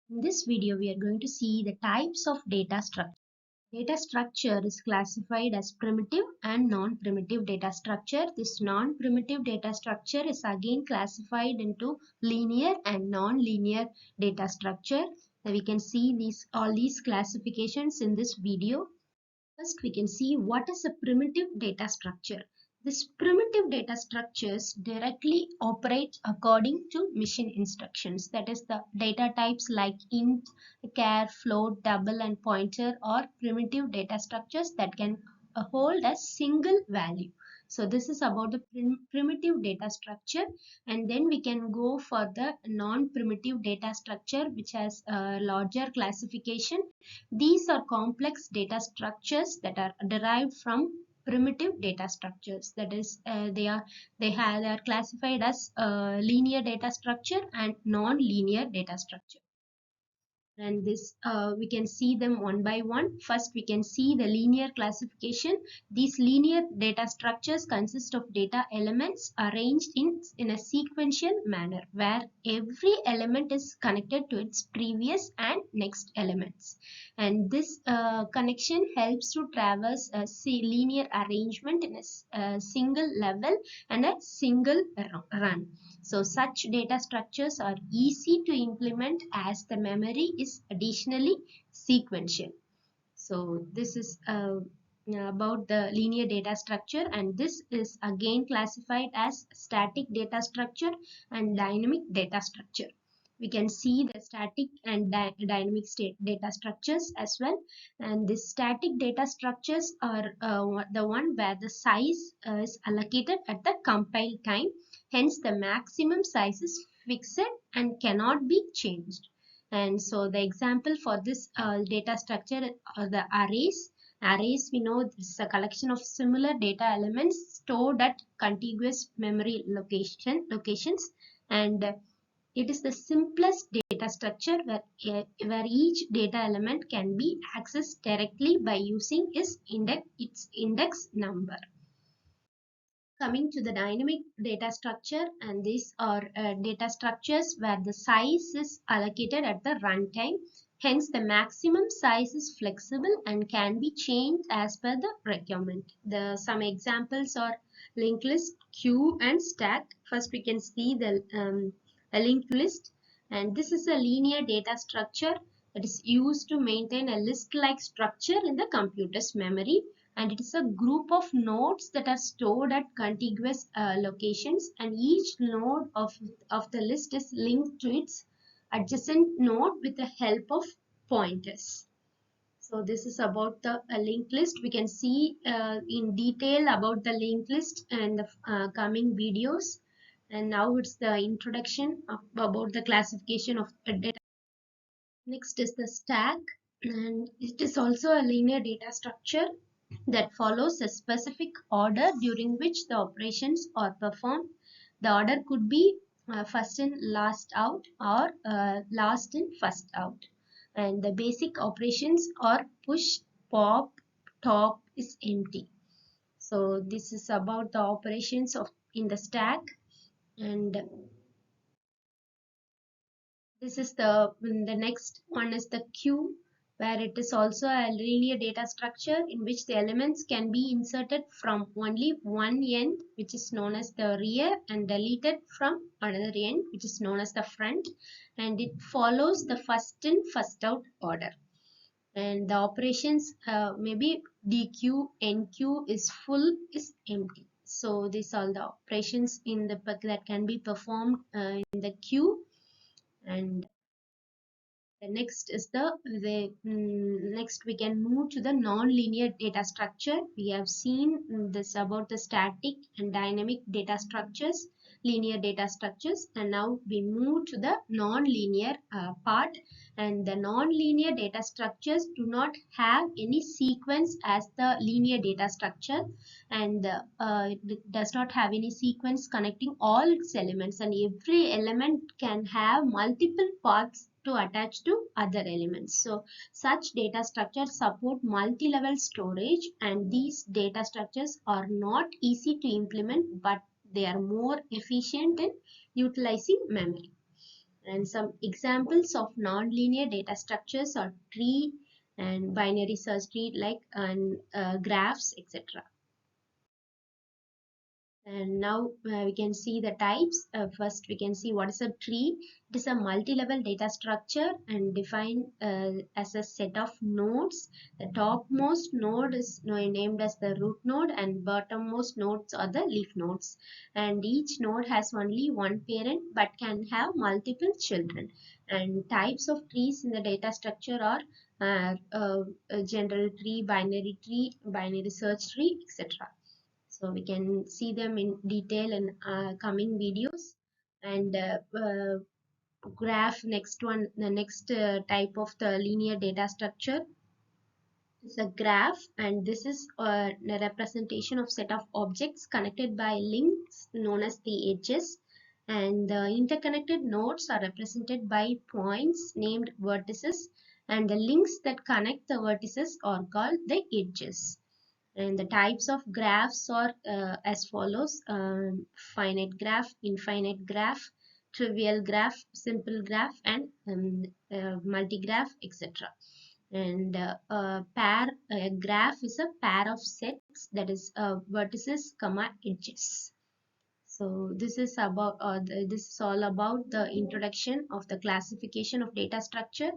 In this video, we are going to see the types of data structure. Data structure is classified as primitive and non-primitive data structure. This non-primitive data structure is again classified into linear and non-linear data structure. We can see all these classifications in this video. First, we can see what is a primitive data structure. This primitive data structures directly operate according to machine instructions. That is, the data types like int, char, float, double, and pointer are primitive data structures that can hold a single value. So this is about the primitive data structure, and then we can go for the non-primitive data structure, which has a larger classification. These are complex data structures that are derived from primitive data structures. That is, they are classified as linear data structure and non-linear data structure. And this we can see them one by one. First, we can see the linear classification. These linear data structures consist of data elements arranged in a sequential manner, where every element is connected to its previous and next elements, and this connection helps to traverse a linear arrangement in a single level and a single run. So such data structures are easy to implement as the memory is additionally sequential. So this is about the linear data structure, and this is again classified as static data structure and dynamic data structure. We can see the static and dynamic data structures as well. And the static data structures are the one where the size is allocated at the compile time. Hence, the maximum size is fixed and cannot be changed. And so the example for this data structure are the arrays. Arrays, we know, this is a collection of similar data elements stored at contiguous memory locations, and it is the simplest data structure where each data element can be accessed directly by using its index number. Coming to the dynamic data structure, and these are data structures where the size is allocated at the runtime. Hence, the maximum size is flexible and can be changed as per the requirement. Some examples are linked list, queue, and stack. First, we can see a linked list, and this is a linear data structure that is used to maintain a list-like structure in the computer's memory, and it is a group of nodes that are stored at contiguous locations, and each node of the list is linked to its adjacent node with the help of pointers. So this is about the linked list. We can see in detail about the linked list in the coming videos. And now it's the introduction about the classification of data. Next is the stack, and it is also a linear data structure that follows a specific order during which the operations are performed. The order could be first in, last out, or last in, first out. And the basic operations are push, pop, top is empty. So this is about the operations in the stack. And this is the next one is the queue, where it is also a linear data structure in which the elements can be inserted from only one end, which is known as the rear, and deleted from another end, which is known as the front, and it follows the first in, first out order. And the operations maybe dq, nq is full, is empty. So these are the operations in the that can be performed in the queue. And the next is next we can move to the non-linear data structure. We have seen this about the static and dynamic data structures, linear data structures, and now we move to the non-linear part. And the non-linear data structures do not have any sequence as the linear data structure, and it does not have any sequence connecting all its elements, and every element can have multiple paths to attach to other elements. So such data structures support multi-level storage, and these data structures are not easy to implement, but they are more efficient in utilizing memory. And some examples of nonlinear data structures are tree and binary search tree like and graphs, etc. And now we can see the types. First, we can see what is a tree. It is a multi-level data structure and defined as a set of nodes. The topmost node is named as the root node, and bottommost nodes are the leaf nodes. And each node has only one parent but can have multiple children. And types of trees in the data structure are a general tree, binary search tree, etc. So we can see them in detail in coming videos. And graph, next one, the next type of the linear data structure is a graph, and this is a representation of set of objects connected by links known as the edges, and the interconnected nodes are represented by points named vertices, and the links that connect the vertices are called the edges. And the types of graphs are as follows: finite graph, infinite graph, trivial graph, simple graph, and multigraph, etc. And a graph is a pair of sets, that is vertices comma edges. So this is about this is all about the introduction of the classification of data structure.